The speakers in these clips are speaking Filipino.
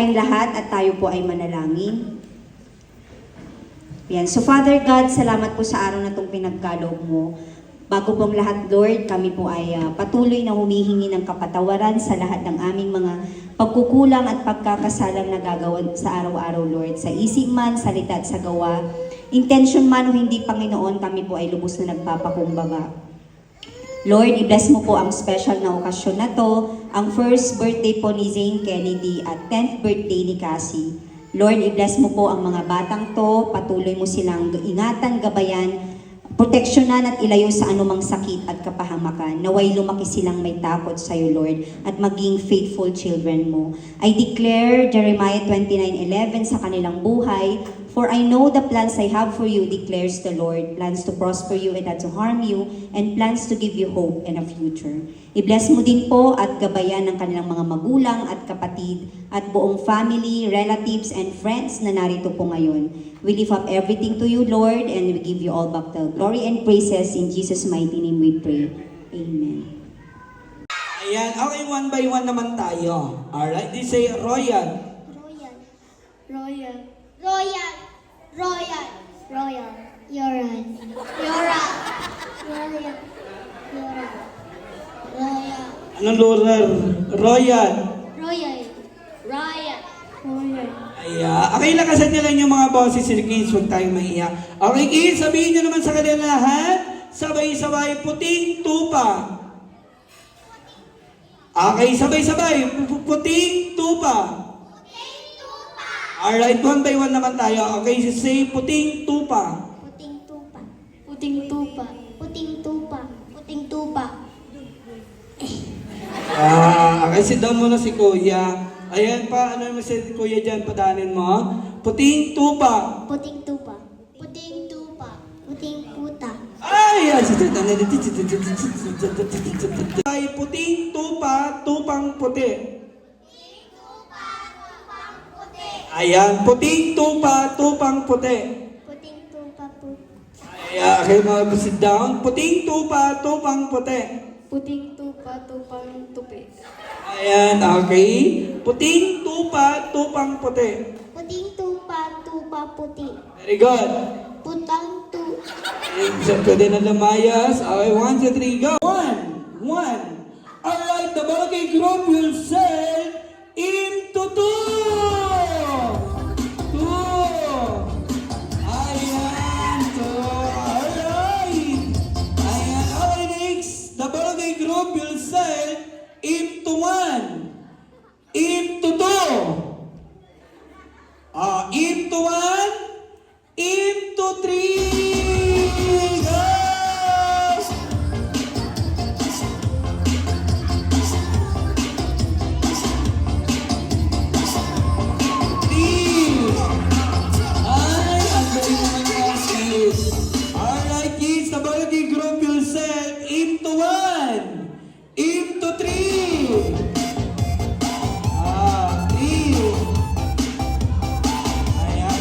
tayong lahat at tayo po ay manalangin. Yan. So Father God, salamat po sa araw na itong pinagkaloob mo. Bago pong lahat, Lord, kami po ay patuloy na humihingi ng kapatawaran sa lahat ng aming mga pagkukulang at pagkakasalang nagagawa sa araw-araw, Lord. Sa isip man, salita at sa gawa, intention man o hindi, Panginoon, kami po ay lubos na nagpapakumbaba. Lord, i-bless mo po ang special na okasyon na to, ang first birthday po ni Zane Kennedy at 10th birthday ni Cassie. Lord, i-bless mo po ang mga batang to, patuloy mo silang ingatan, gabayan, proteksyonan at ilayo sa anumang sakit at kapahamakan. Naway lumaki silang may takot sa iyo, Lord, at maging faithful children mo. I declare Jeremiah 29:11 sa kanilang buhay, for I know the plans I have for you, declares the Lord, plans to prosper you and not to harm you, and plans to give you hope and a future. I-bless mo din po at gabayan ng kanilang mga magulang at kapatid at buong family, relatives, and friends na narito po ngayon. We lift up everything to you, Lord, and we give you all back the glory and praises. In Jesus' mighty name we pray. Amen. Ayan, okay, one by one naman tayo. Alright, this say royal. Royal. Royal. Royal. Royal. Royal. Yoran. Yoran. Royal. Yoran. Royal. Anong lunar? Royal. Royal. Royal. Royal. Ayan, okay, lakasan niyo lang yung mga boses ni kids, huwag tayong maiyak. Okay, kids, sabihin niyo naman sa kanila lahat, sabay-sabay, puting tupa. Okay, sabay-sabay, puting tupa. Alright, one by one naman tayo. Okay, say puting tupa. Puting tupa. Puting tupa. Puting tupa. Puting tupa. Okay, sit down muna si Kuya. Ayan pa, ano mo si Kuya dyan, padanin mo. Puting tupa. Puting tupa. Puting tupa. Puting puta. Ay! Ay, puting tupa, tupang puti. Ayan, puting tupa, tupang puti. Puting tupa. Ayan, okay, mga sit down. Puting tupa, tupang puti. Puting tupa, tupang tupi. Ayan, okay. Puting tupa, tupang puti. Puting tupa. Tupa puti. Very good. Putang tu. Saan ko din na lumayas? Okay, 1, 2, 3, go! 1. Alright, the Barangay Group will sail into 2. 2. Ayan, 2. Alright. Ayan, okay, next. The Barangay Group will sail into 1. Into 2. Into 1. Into 3. Go! Ay, ang galing naman mga kids. Alright kids, the Barangay Group will set into 1. Into 3. 3. Ayan.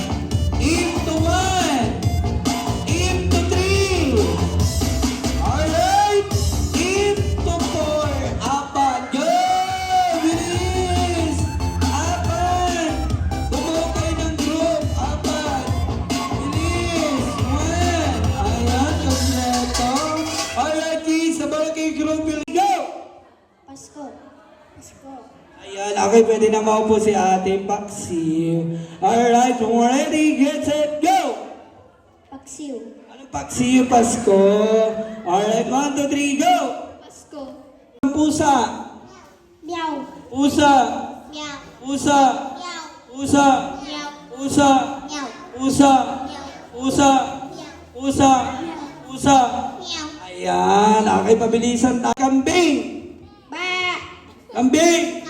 Into 1. Into 3. Alright. Into 4. Apat. Go! Bilis! Apat. Bumuo kayo ng group. Apat. Bilis. 1. Ayan, kompleto. Alright, kids, the Barangay Group will go! Pasko. Pasko. Ayan, okay, pwede na maupo si Ate Paksiw. Alright, when we're ready, get set, go! Paksiw. Anong Paksiw, Pasko? Alright, 1, 2, 3, go! Pasko. Pusa. Meow. Pusa. Meow. Pusa. Meow. Pusa. Meow. Pusa. Meow. Pusa. Meow. Pusa. Meow. Pusa. Pusa. Meow. Ayan, okay, pabilisan tayo. Kambing. Ba. Kambing.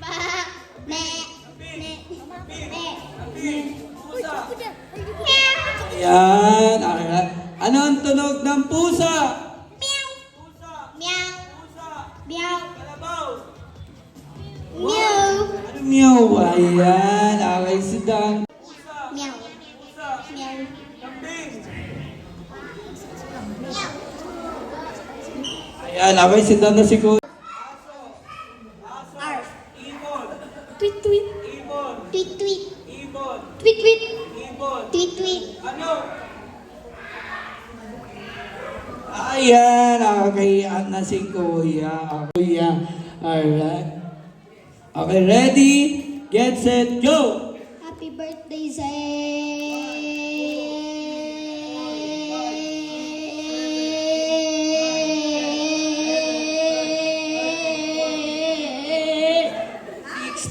Ba. Me. Me. Me. Pusa. Meow. Ayan, alright. Ano ang tunog ng pusa? Meow. Pusa. Meow. Pusa. Meow. Kalabaw. Meow. Ano meow? Ayan, okay, sit down. Pusa. Meow. Pusa. Meow. Kambing. Meow. Ayan, okay, sit down na si Kuya. Arf. Ibon. Tweet, tweet. Tweet, tweet. Ayan, okay, at na si Kuya. Kuya, alright. Okay, ready, get set, go! Happy birthday, Zay!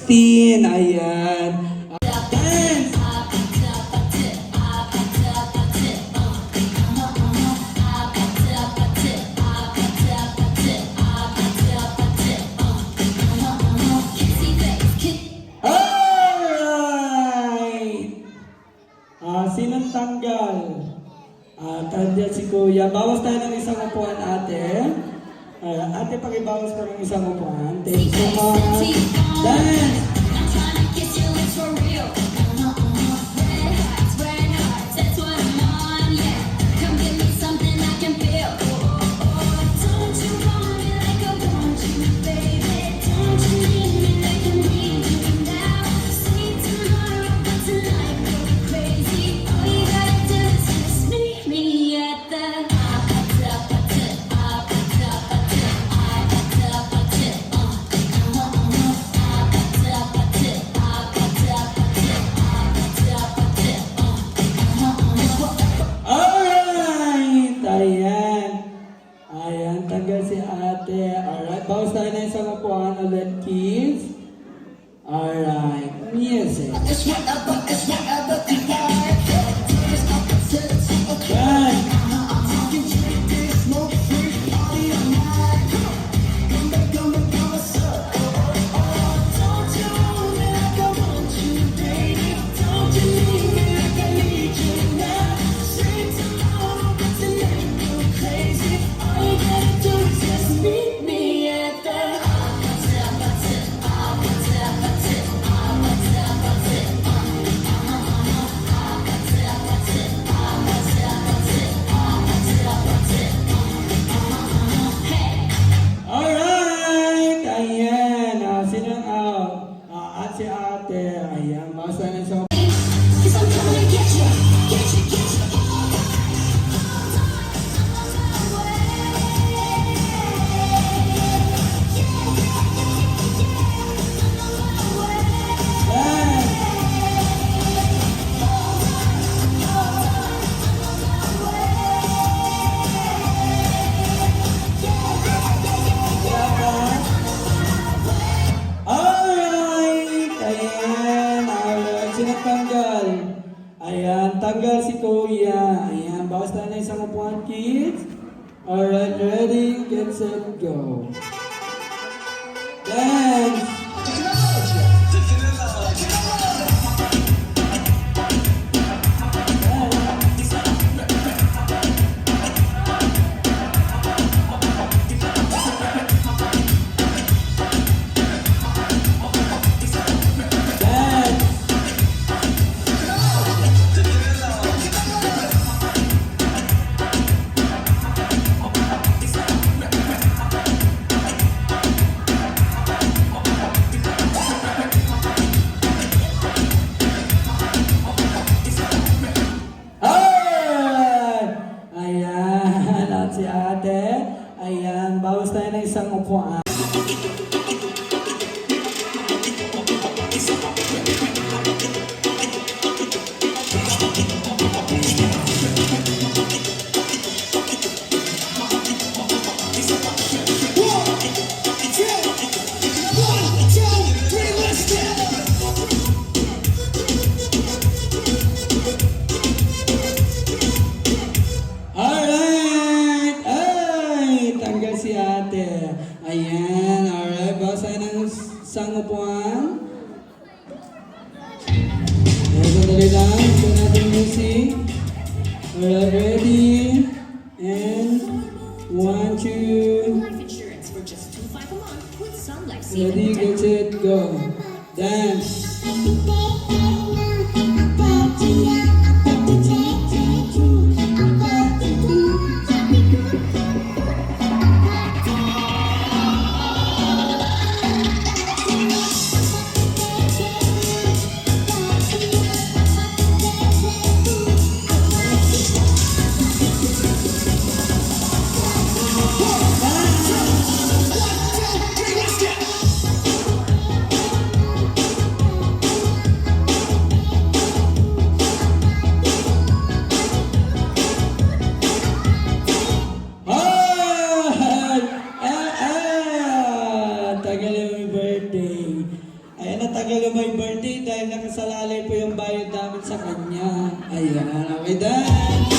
16, ayan. Dance! Alright! Sinong tanggal? Tanggal si Kuya. Bawas tayo ng isang upuan, ate. Ate, pakibawas pa ng isang upuan. Thank you so much. Dance! Alright! Ayan. Ayan, tanggal si ate. Alright, bawas tayo ng isang upuan ulit, kids. Alright, music. Yan. Alright! Ayan. Sino ang out? At si ate. Ayan. Bawas tayo ng isang Yan. Alright! Ayan. Alright. Sino tanggal? Ayan. Tanggal si Kuya. Ayan. Bawas tayo ng isang upuan, kids. Alright. Ready, get set, go. Dance! Dance! Alright! Ayan, at si ate. Ayan, bawas tayo ng isang upuan. Alright! Ay! Tanggal si ate. Ayan, alright. Bawas tayo ng isang upuan. Ayan, sandali lang. Ito natin yung music. Alright, ready? And 1, 2. Life insurance for just $2.5 a month with Sun Life Ready, get set, go. Dance. Masalalay po yung bayad namin sa kanya. Ayan, okay dance!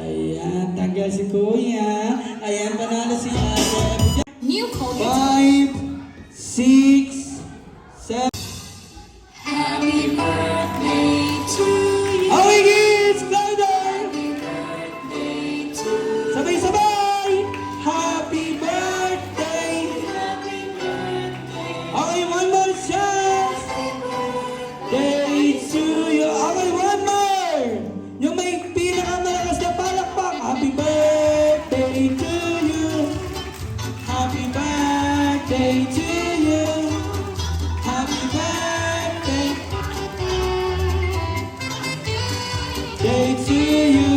Ayan, tanggal si Kuya. Ayan, panalo si Ate. New Colgate. 5, 6, 7. Happy birthday to you. Okay, kids! Louder! Sabay-sabay! Happy birthday! Okay, one more chance! Day to you. Okay, one more! Yung may pinakamalakas na palakpak. Happy birthday to you. Happy birthday to you. Happy birthday. Day to you.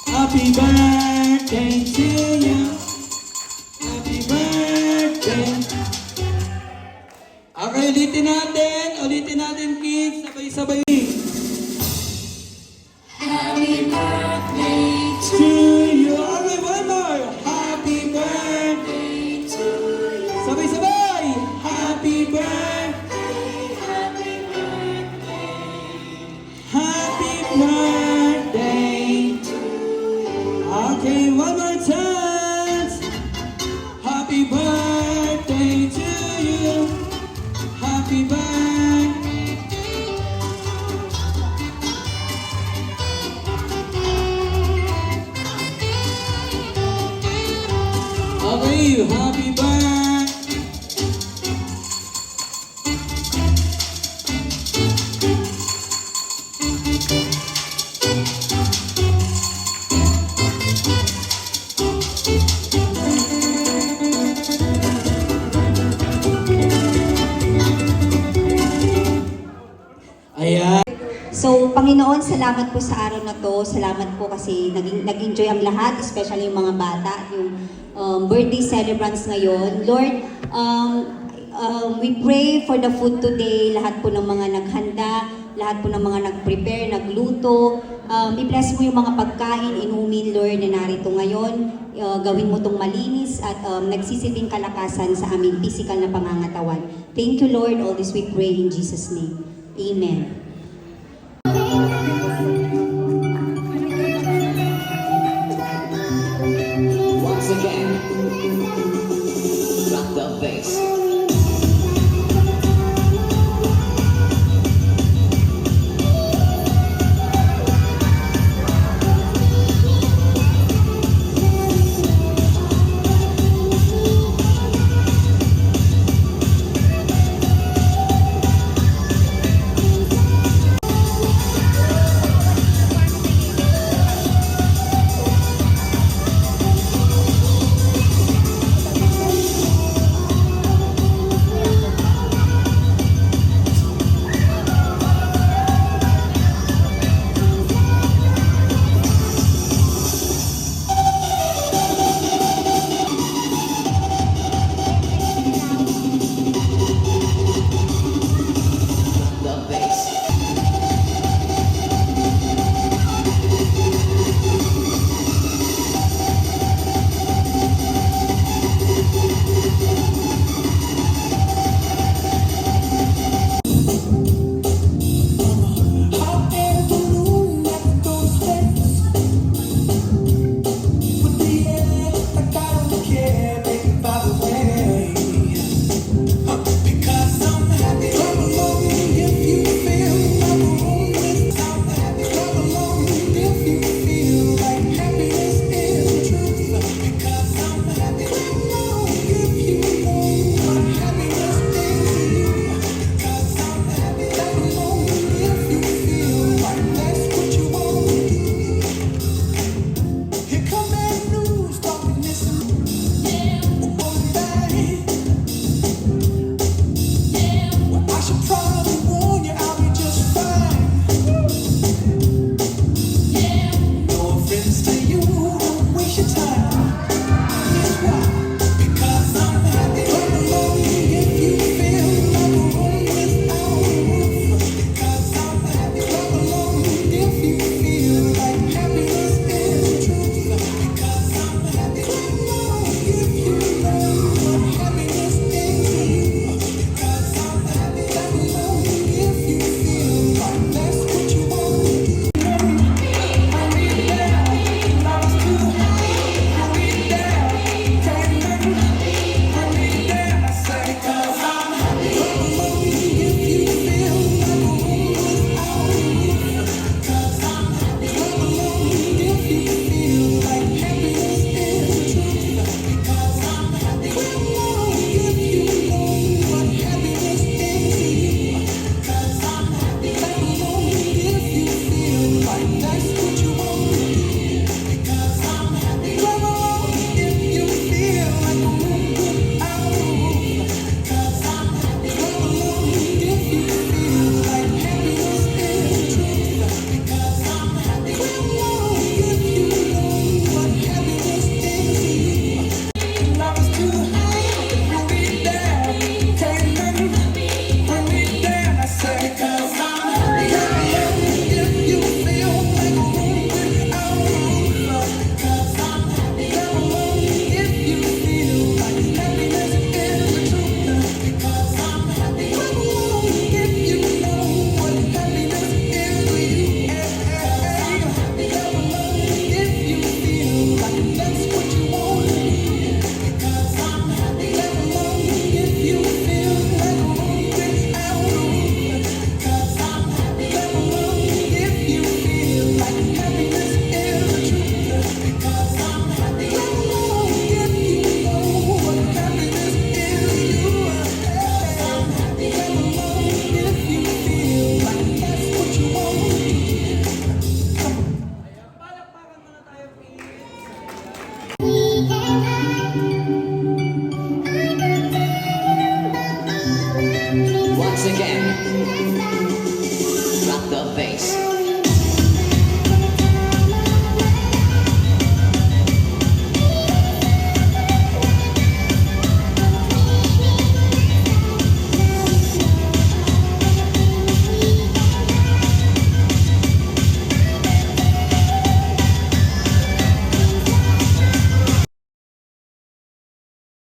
Happy birthday to you. Happy birthday. Okay, ulitin natin kids, sabay-sabay. Happy birthday To you. Okay, one more. Happy birthday. to you. Sabay-sabay. Happy birthday. Happy birthday. Happy birthday. Okay, one more chance. Happy birthday to you. Happy birthday. Okay, happy birthday. Ayan. So, Panginoon, salamat po sa araw na to. Salamat po kasi nag-enjoy ang lahat, especially yung mga bata, yung birthday celebrants ngayon. Lord, we pray for the food today. Lahat po ng mga naghanda, lahat po ng mga nag-prepare, nagluto. I-bless mo yung mga pagkain, inumin, Lord, na narito ngayon. Gawin mo itong malinis at nagsisilbing kalakasan sa aming physical na pangangatawan. Thank you, Lord. All this we pray in Jesus' name. Amen.